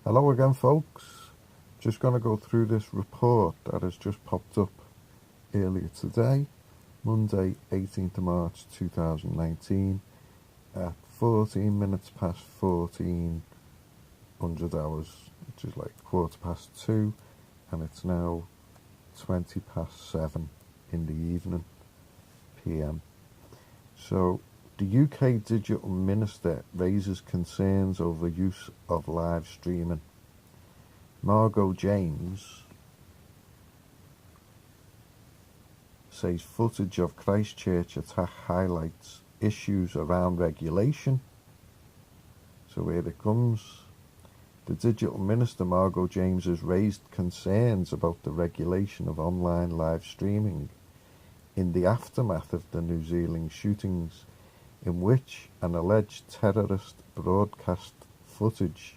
Hello again, folks. Just going to go through this report that has just popped up earlier today, Monday, 18th of March 2019, at 14 minutes past 1400 hours, which is like 2:15, and it's now 20 past 7 in the evening, PM. So, the UK Digital Minister raises concerns over use of live streaming. Margot James says footage of Christchurch attack highlights issues around regulation. So here it comes. The Digital Minister Margot James has raised concerns about the regulation of online live streaming in the aftermath of the New Zealand shootings, in which an alleged terrorist broadcast footage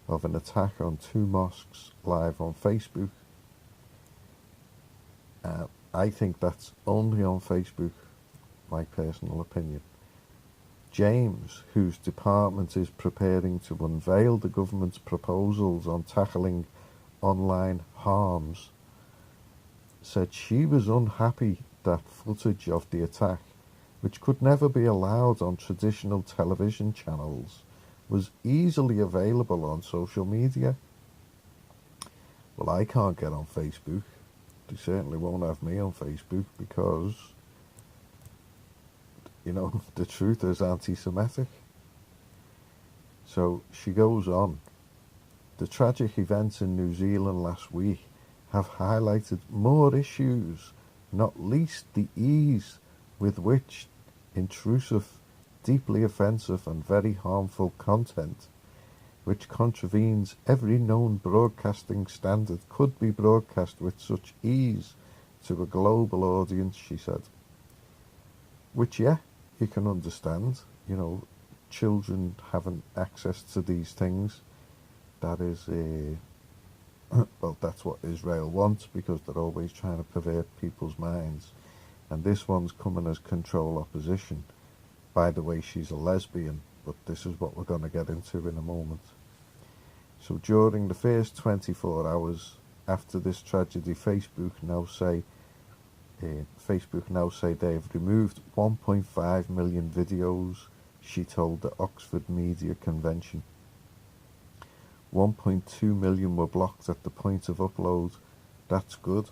of an attack on two mosques live on Facebook. I think that's only on Facebook, my personal opinion. James, whose department is preparing to unveil the government's proposals on tackling online harms, said she was unhappy that footage of the attack, which could never be allowed on traditional television channels, was easily available on social media. Well, I can't get on Facebook. They certainly won't have me on Facebook because, the truth is anti-Semitic. So she goes on. The tragic events in New Zealand last week have highlighted more issues, not least the ease with which intrusive, deeply offensive and very harmful content, which contravenes every known broadcasting standard, could be broadcast with such ease to a global audience, she said. Which, yeah, you can understand. Children having access to these things. That is that's what Israel wants, because they're always trying to pervert people's minds. And this one's coming as control opposition. By the way, she's a lesbian, but this is what we're going to get into in a moment. So during the first 24 hours after this tragedy, Facebook now say they've removed 1.5 million videos, she told the Oxford Media Convention. 1.2 million were blocked at the point of upload. That's good.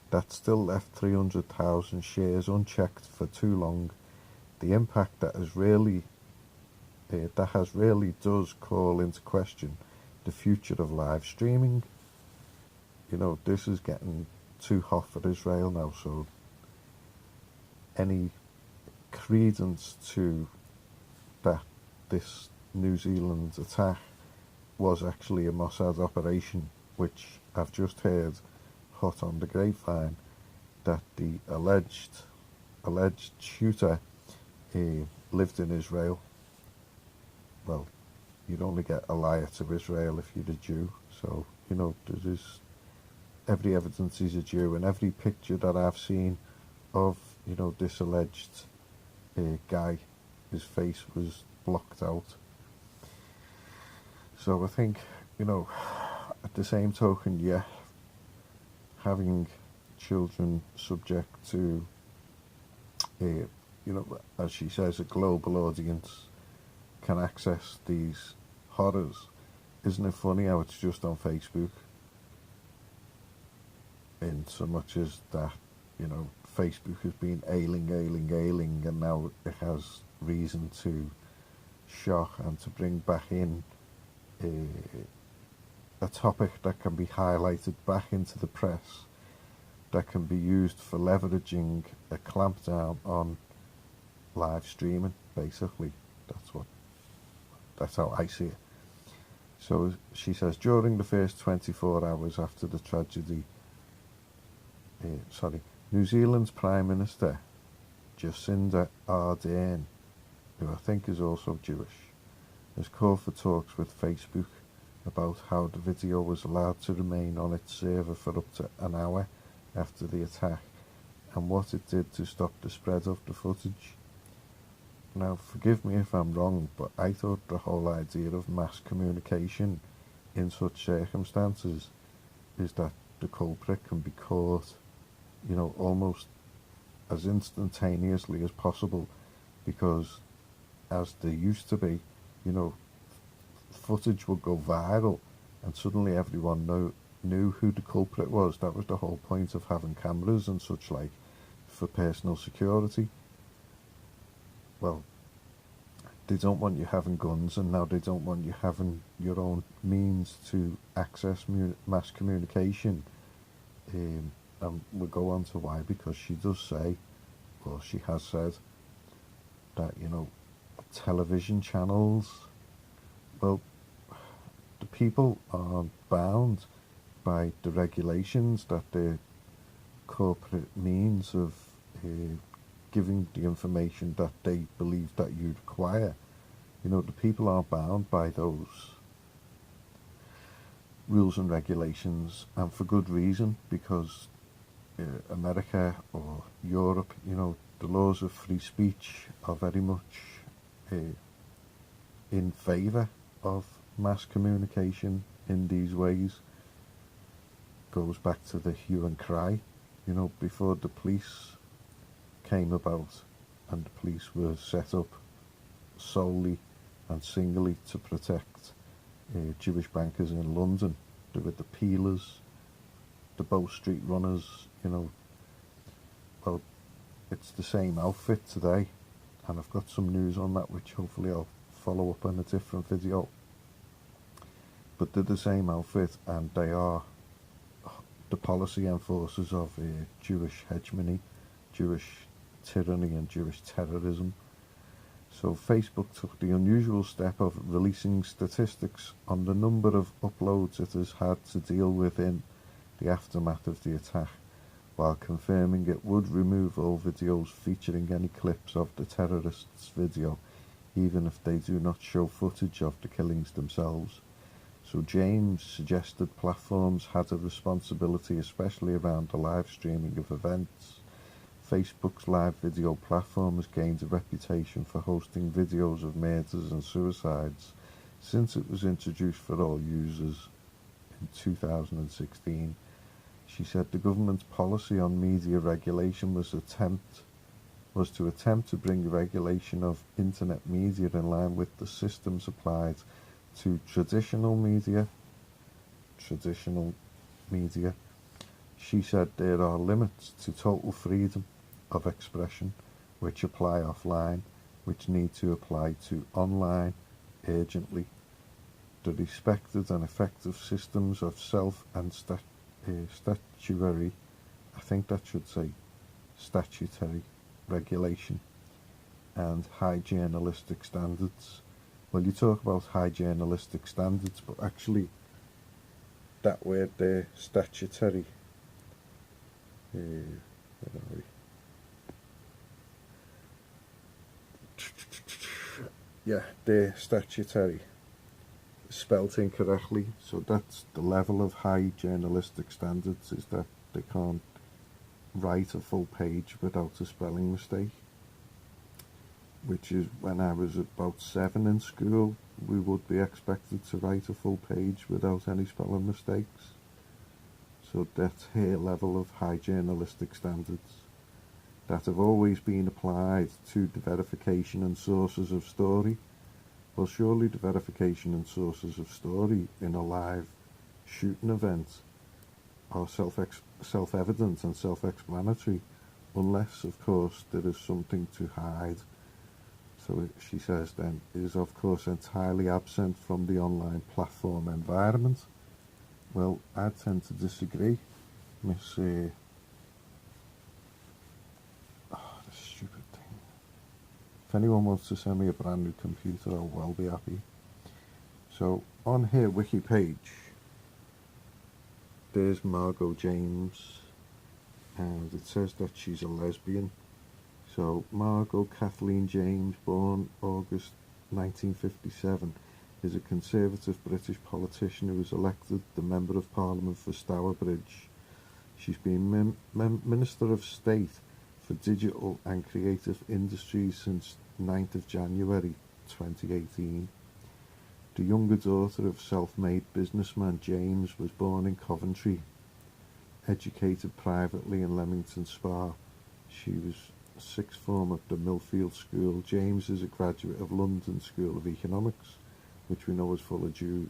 That still left 300,000 shares unchecked for too long. The impact that has really does call into question the future of live streaming. This is getting too hot for Israel now, so any credence to that this New Zealand attack was actually a Mossad operation, which I've just heard hot on the grapevine, that the alleged shooter lived in Israel. Well, you'd only get a liar to Israel if you're a Jew, so there's every evidence he's a Jew, and every picture that I've seen of this alleged guy, his face was blocked out. So I think at the same token, yeah, having children subject to as she says, a global audience can access these horrors. Isn't it funny how it's just on Facebook? In so much as that, Facebook has been ailing, and now it has reason to shock and to bring back in a topic that can be highlighted back into the press, that can be used for leveraging a clampdown on live streaming, basically. That's how I see it. So she says, during the first 24 hours after the tragedy, New Zealand's Prime Minister, Jacinda Ardern, who I think is also Jewish, has called for talks with Facebook about how the video was allowed to remain on its server for up to an hour after the attack, and what it did to stop the spread of the footage. Now, forgive me if I'm wrong, but I thought the whole idea of mass communication in such circumstances is that the culprit can be caught, almost as instantaneously as possible, because as there used to be, you know, footage would go viral and suddenly everyone knew who the culprit was. That was the whole point of having cameras and such like, for personal security. Well, they don't want you having guns, and now they don't want you having your own means to access mass communication. And we'll go on to why, because she does say, or she has said, that, television channels, well, the people are bound by the regulations that the corporate means of giving the information that they believe that you require. The people are bound by those rules and regulations, and for good reason, because America or Europe, the laws of free speech are very much in favour of mass communication in these ways. Goes back to the hue and cry, before the police came about, and the police were set up solely and singly to protect Jewish bankers in London. There were the peelers, the Bow Street runners, well, it's the same outfit today, and I've got some news on that which hopefully I'll follow up in a different video. But they're the same outfit, and they are the policy enforcers of Jewish hegemony, Jewish tyranny and Jewish terrorism. So Facebook took the unusual step of releasing statistics on the number of uploads it has had to deal with in the aftermath of the attack, while confirming it would remove all videos featuring any clips of the terrorists' video, even if they do not show footage of the killings themselves. So James suggested platforms had a responsibility, especially around the live streaming of events. Facebook's live video platform has gained a reputation for hosting videos of murders and suicides since it was introduced for all users in 2016. She said the government's policy on media regulation was to attempt to bring regulation of internet media in line with the systems applied to traditional media. She said there are limits to total freedom of expression which apply offline, which need to apply to online urgently. The respected and effective systems of self and statutory, I think that should say statutory regulation, and high journalistic standards. Well, you talk about high journalistic standards, but actually that word there, statutory, yeah, they're statutory, spelt incorrectly. So that's the level of high journalistic standards, is that they can't write a full page without a spelling mistake, which is when I was about 7 in school, we would be expected to write a full page without any spelling mistakes. So that's her level of high journalistic standards that have always been applied to the verification and sources of story. Well, surely the verification and sources of story in a live shooting event are self-evident and self-explanatory, unless, of course, there is something to hide. So she says then, it is of course entirely absent from the online platform environment. Well, I tend to disagree. Miss, this stupid thing. If anyone wants to send me a brand new computer, I'll well be happy. So on her wiki page, there's Margot James, and it says that she's a lesbian. So Margot Kathleen James, born August 1957, is a conservative British politician who was elected the Member of Parliament for Stourbridge. She's been Minister of State for Digital and Creative Industries since 9th of January 2018. The younger daughter of self-made businessman James was born in Coventry. Educated privately in Leamington Spa, she was sixth form at the Millfield School. James is a graduate of London School of Economics, which we know is full of Jews,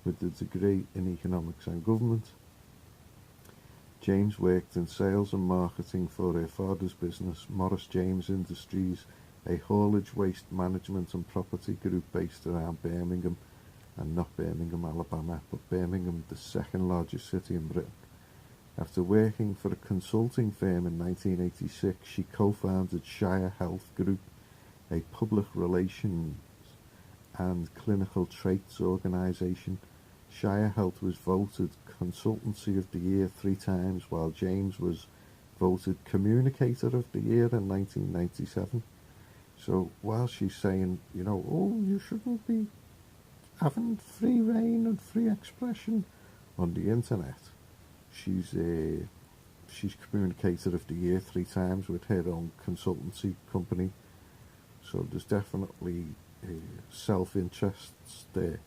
with a degree in economics and government. James worked in sales and marketing for her father's business, Morris James Industries, a haulage, waste management and property group based around Birmingham, and not Birmingham, Alabama, but Birmingham, the second largest city in Britain. After working for a consulting firm in 1986, she co-founded Shire Health Group, a public relations and clinical traits organisation. Shire Health was voted Consultancy of the Year 3 times, while James was voted Communicator of the Year in 1997. So while she's saying, oh, you shouldn't be having free reign and free expression on the internet, she's Communicator of the Year 3 times with her own consultancy company. So there's definitely self-interests there.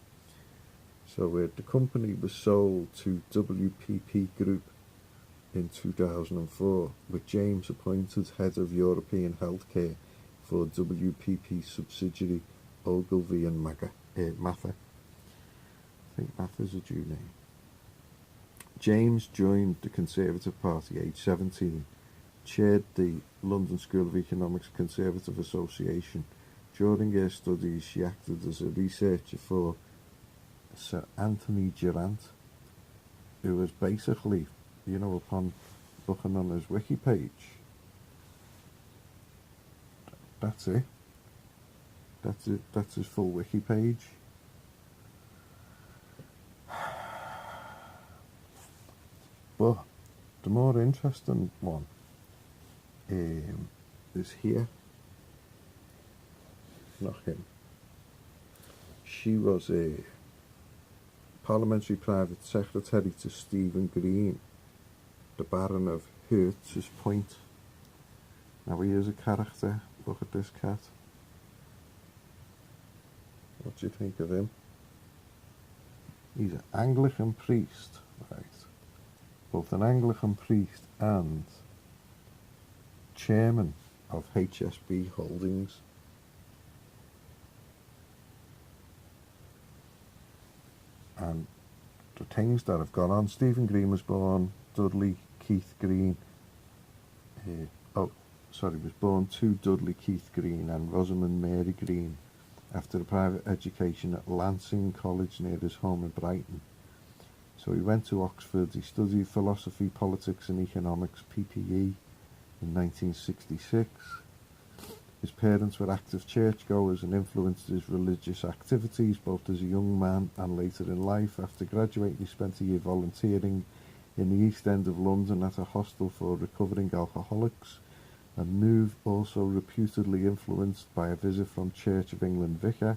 So the company was sold to WPP Group in 2004, with James appointed head of European healthcare for WPP subsidiary Ogilvy and Mather. I think Mather's a Jew name. James joined the Conservative Party aged 17, chaired the London School of Economics Conservative Association. During her studies, she acted as a researcher for Sir Anthony Durant, who was basically, upon looking on his wiki page, that's it. That's his full wiki page. But the more interesting one is here. Not him. She was a parliamentary private secretary to Stephen Green, the Baron of Hertford's Point. Now he is a character. Look at this cat. What do you think of him? He's an Anglican priest, right? Both an Anglican priest and chairman of HSB Holdings. And the things that have gone on. Stephen Green was born Dudley Keith Green. Was born to Dudley Keith Green and Rosamond Mary Green after a private education at Lancing College near his home in Brighton. So he went to Oxford. He studied philosophy, politics and economics, PPE, in 1966. His parents were active churchgoers and influenced his religious activities both as a young man and later in life. After graduating, he spent a year volunteering in the East End of London at a hostel for recovering alcoholics, and moved also reputedly influenced by a visit from Church of England vicar.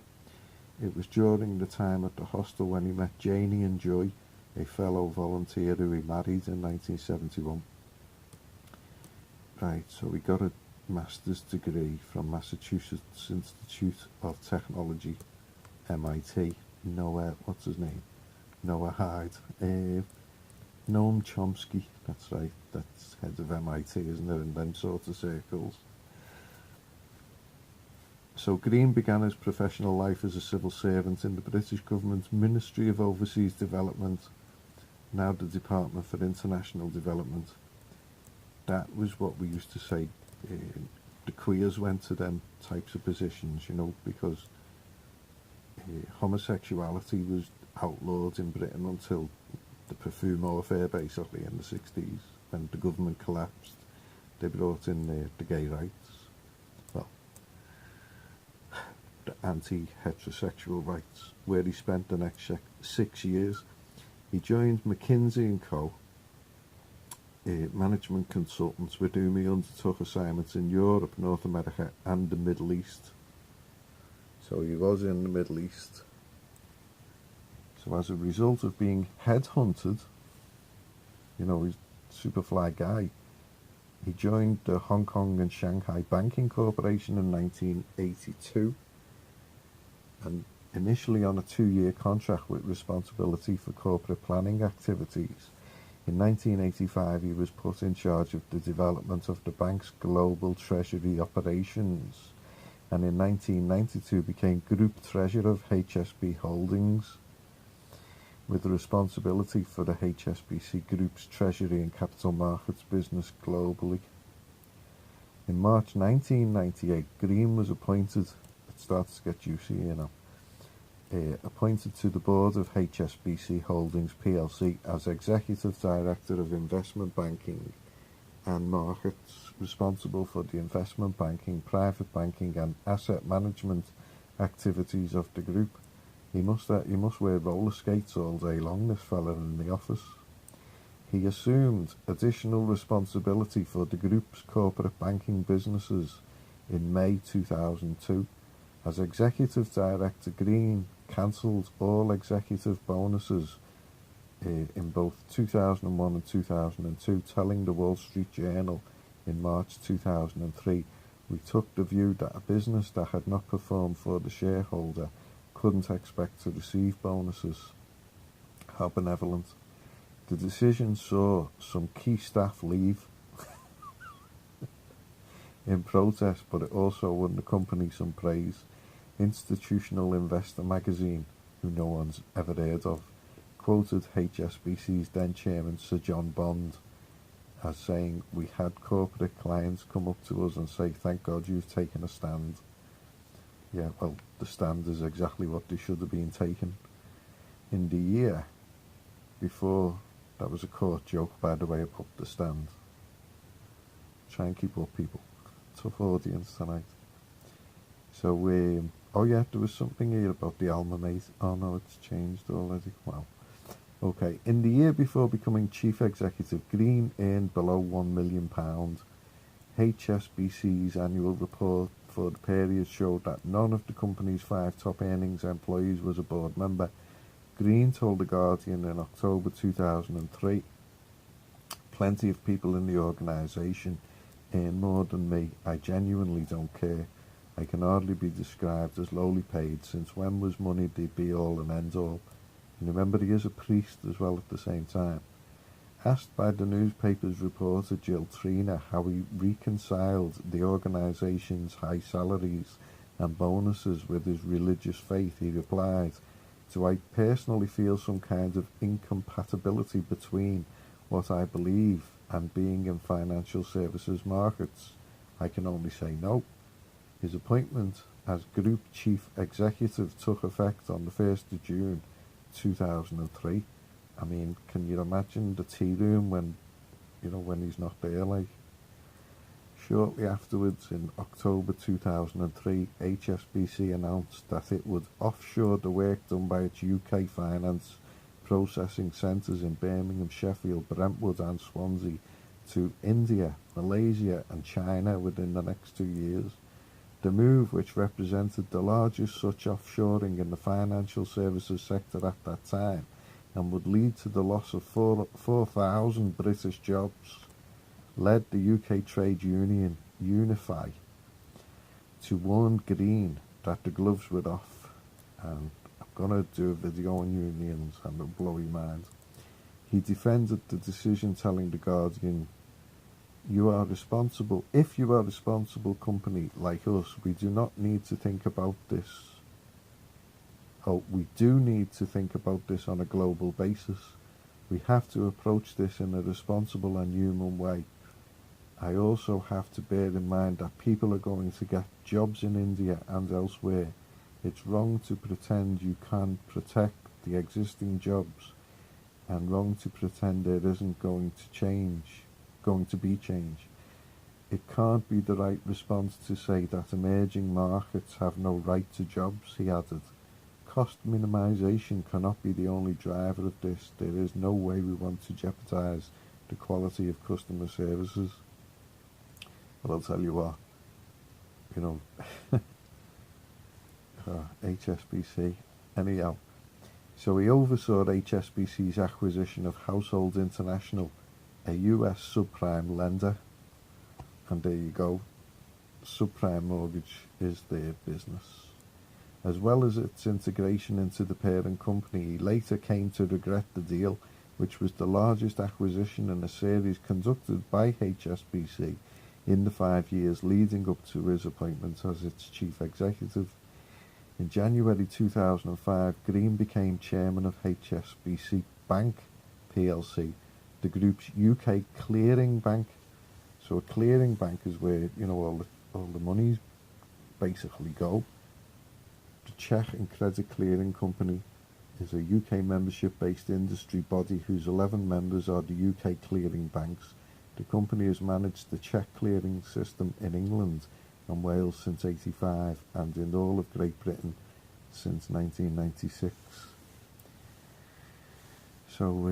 It was during the time at the hostel when he met Janie and Joy, a fellow volunteer who he married in 1971. Right, so he got a master's degree from Massachusetts Institute of Technology, MIT. Noah Hyde. Noam Chomsky, that's right, that's head of MIT, isn't it, in them sort of circles. So Green began his professional life as a civil servant in the British government's Ministry of Overseas Development, now the Department for International Development. That was what we used to say, the queers went to them types of positions, because homosexuality was outlawed in Britain until the Perfumo affair, basically, in the 60s, when the government collapsed. They brought in the gay rights, well, the anti-heterosexual rights, where he spent the next 6 years. He joined McKinsey & Co., management consultants with whom he undertook assignments in Europe, North America and the Middle East. So he was in the Middle East. So as a result of being headhunted, he's a super fly guy, he joined the Hong Kong and Shanghai Banking Corporation in 1982. And initially on a 2-year contract with responsibility for corporate planning activities. In 1985, he was put in charge of the development of the bank's global treasury operations, and in 1992 became Group Treasurer of HSB Holdings, with responsibility for the HSBC Group's treasury and capital markets business globally. In March 1998, Green was appointed, it starts to get juicy here now, appointed to the board of HSBC Holdings plc as Executive Director of Investment Banking and Markets, responsible for the investment banking, private banking and asset management activities of the group. He must wear roller skates all day long, this fella in the office. He assumed additional responsibility for the group's corporate banking businesses in May 2002. As Executive Director, Green cancelled all executive bonuses in both 2001 and 2002, telling the Wall Street Journal in March 2003, "We took the view that a business that had not performed for the shareholder couldn't expect to receive bonuses." How benevolent. The decision saw some key staff leave in protest, but it also won the company some praise. Institutional Investor magazine, who no one's ever heard of, quoted HSBC's then chairman Sir John Bond as saying, "We had corporate clients come up to us and say, 'Thank God you've taken a stand.'" Yeah, well, the stand is exactly what they should have been taking. In the year before, that was a court joke, by the way, about the stand. Try and keep up, people. Tough audience tonight. So, oh yeah, there was something here about the alma mater. Oh no, it's changed already. Wow. Okay, in the year before becoming chief executive, Green earned below £1 million. HSBC's annual report for the period showed that none of the company's 5 top earnings employees was a board member. Green told The Guardian in October 2003, "Plenty of people in the organisation earn more than me. I genuinely don't care. I can hardly be described as lowly paid, since when was money the be-all and end-all?" And remember, he is a priest as well at the same time. Asked by the newspaper's reporter Jill Trina how he reconciled the organisation's high salaries and bonuses with his religious faith, he replied, "Do I personally feel some kind of incompatibility between what I believe and being in financial services markets? I can only say no." His appointment as Group Chief Executive took effect on the 1st of June 2003. I mean, can you imagine the tea room when he's not there, like? Shortly afterwards, in October 2003, HSBC announced that it would offshore the work done by its UK finance processing centres in Birmingham, Sheffield, Brentwood and Swansea to India, Malaysia and China within the next 2 years. The move, which represented the largest such offshoring in the financial services sector at that time, and would lead to the loss of 4,000 British jobs, led the UK trade union Unify to warn Green that the gloves were off. And I'm going to do a video on unions and it'll blow your mind. He defended the decision, telling The Guardian, If you are a responsible company like us, we do not need to think about this. We do need to think about this on a global basis. We have to approach this in a responsible and human way. I also have to bear in mind that people are going to get jobs in India and elsewhere. It's wrong to pretend you can protect the existing jobs, and wrong to pretend there isn't going to be change. It can't be the right response to say that emerging markets have no right to jobs," he added. "Cost minimisation cannot be the only driver of this. There is no way we want to jeopardise the quality of customer services." But I'll tell you what, HSBC. Anyhow, so he oversaw HSBC's acquisition of Household International, a US subprime lender. And there you go, subprime mortgage is their business. As well as its integration into the parent company, he later came to regret the deal, which was the largest acquisition in a series conducted by HSBC in the 5 years leading up to his appointment as its chief executive. In January 2005, Green became chairman of HSBC Bank plc, the group's UK clearing bank. So a clearing bank is where, you know, all the monies basically go. The Cheque and Credit Clearing Company is a UK membership-based industry body whose 11 members are the UK clearing banks. The company has managed the cheque clearing system in England and Wales since '85 and in all of Great Britain since 1996. So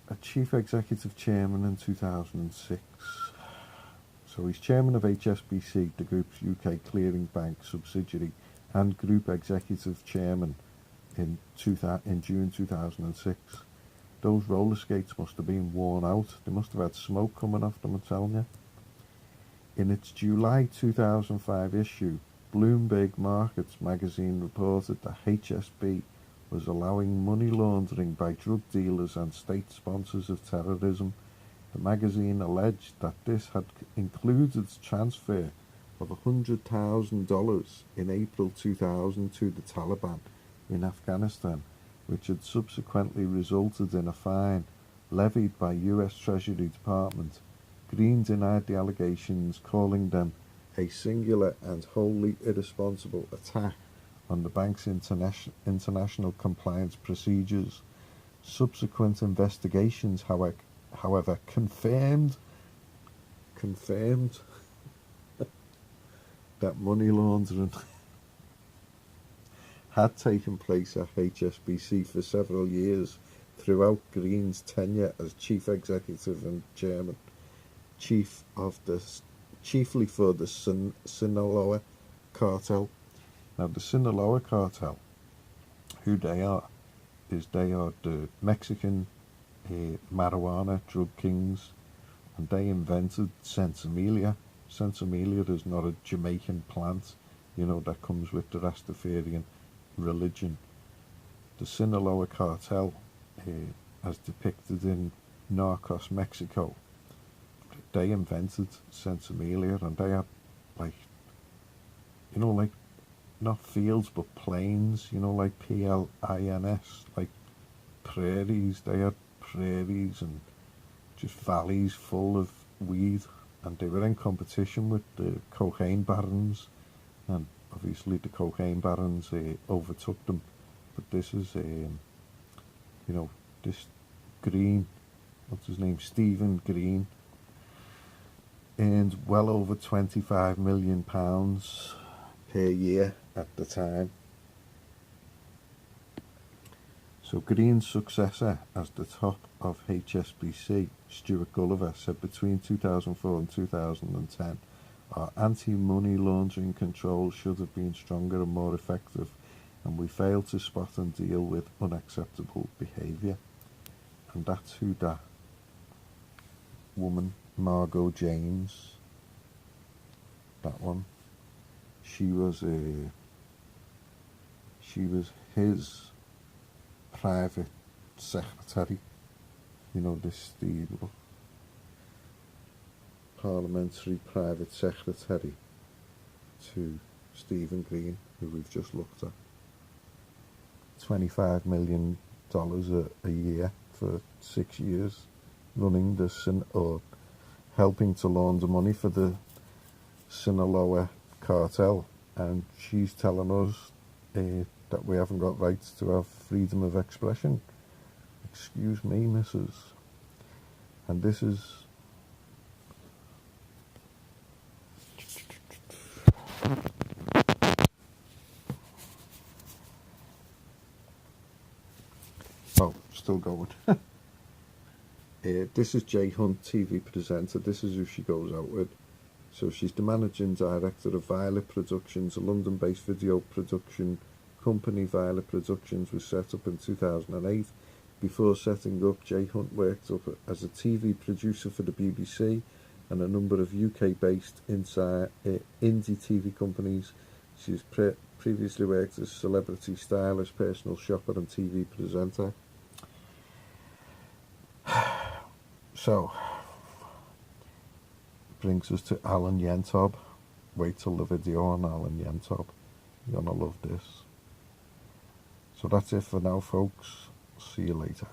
a chief executive chairman in 2006. So he's chairman of HSBC, the group's UK clearing bank subsidiary, and group executive chairman in June 2006. Those roller skates must have been worn out. They must have had smoke coming off them, I'm telling you. In its July 2005 issue, Bloomberg Markets magazine reported that HSB was allowing money laundering by drug dealers and state sponsors of terrorism. The magazine alleged that this had included transfer of $100,000 in April 2000 to the Taliban in Afghanistan, which had subsequently resulted in a fine levied by US Treasury Department. Green denied the allegations, calling them a singular and wholly irresponsible attack on the bank's international compliance procedures. Subsequent investigations, however, confirmed that money laundering had taken place at HSBC for several years throughout Green's tenure as chief executive and chairman, chiefly for the Sinaloa cartel. Now, the Sinaloa cartel, who they are the Mexican marijuana drug kings, and they invented Sensimilia. Sensimilia is not a Jamaican plant, you know, that comes with the Rastafarian religion. The Sinaloa cartel, as depicted in Narcos Mexico, they invented Sensimilia, and they had, like, you know, like, not fields but plains, you know, like PLINS, like prairies. They had prairies and just valleys full of weed, and they were in competition with the cocaine barons, and obviously the cocaine barons overtook them. But this is, this Green, what's his name, Stephen Green, earned well over £25 million per year at the time. So Green's successor as the top of HSBC, Stuart Gulliver, said between 2004 and 2010, our anti-money laundering controls should have been stronger and more effective, and we failed to spot and deal with unacceptable behaviour. And that's who that woman, Margot James, that one, she was his private secretary, you know, the parliamentary private secretary to Stephen Green, who we've just looked at. $25 million a year for 6 years, running or helping to launder money for the Sinaloa cartel, and she's telling us that we haven't got rights to have freedom of expression. Excuse me, missus. And this is still going. This is Jay Hunt, TV presenter. This is who she goes out with. So she's the managing director of Violet Productions, a London-based video production company. Violet Productions was set up in 2008. Before setting up, Jay Hunt worked up as a TV producer for the BBC and a number of UK-based indie TV companies. She's Previously worked as celebrity stylist, personal shopper and TV presenter. So, brings us to Alan Yentob. Wait till the video on Alan Yentob. You're gonna love this. So that's it for now, folks. See you later.